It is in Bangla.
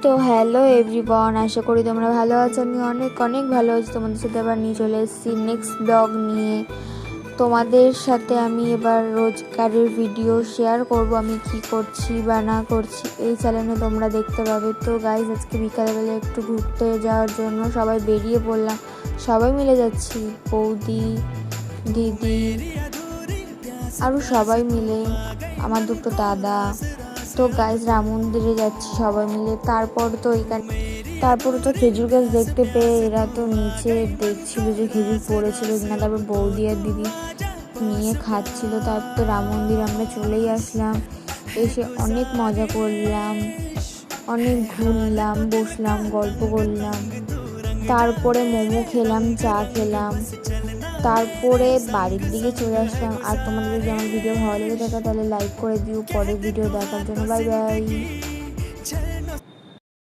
তো হ্যালো এভরিওয়ান, আশা করি তোমরা ভালো আছো। আমি অনেক অনেক ভালো আছি। তোমাদের সাথে আবার নিয়ে চলে এসেছি নেক্সট ব্লগ নিয়ে। তোমাদের সাথে আমি এবার রোজকারের ভিডিও শেয়ার করব, আমি কি করছি বা না করছি এই চ্যানেলে তোমরা দেখতে পাবে। তো গাইজ, আজকে বিকালবেলা একটু ঘুরতে যাওয়ার জন্য সবাই বেরিয়ে পড়লাম। সবাই মিলে যাচ্ছি, বৌদি, দিদি, আরও সবাই মিলে, আমার দুটো দাদা। তো গাইজ, রাম মন্দিরে যাচ্ছি সবাই মিলে। তারপর তো খেজুর গাছ দেখতে পেয়ে এরা তো নিচে দেখছিল যে খেজুর পড়েছিল কিনা, তারপর বৌদি আর দিদি নিয়ে খাচ্ছিল। তারপর তো রাম মন্দিরে আমরা চলেই আসলাম। এসে অনেক মজা করলাম, অনেক ঘুরলাম, বসলাম, গল্প করলাম। তারপরে মোমো খেলাম, চা খেলাম, তারপরে বাড়ির দিকে চলে আসলাম। আর তোমাদের যদি আমার ভিডিও ভালো লেগে থাকে তাহলে লাইক করে দিও। পরের ভিডিও দেখার জন্য বাই বাই।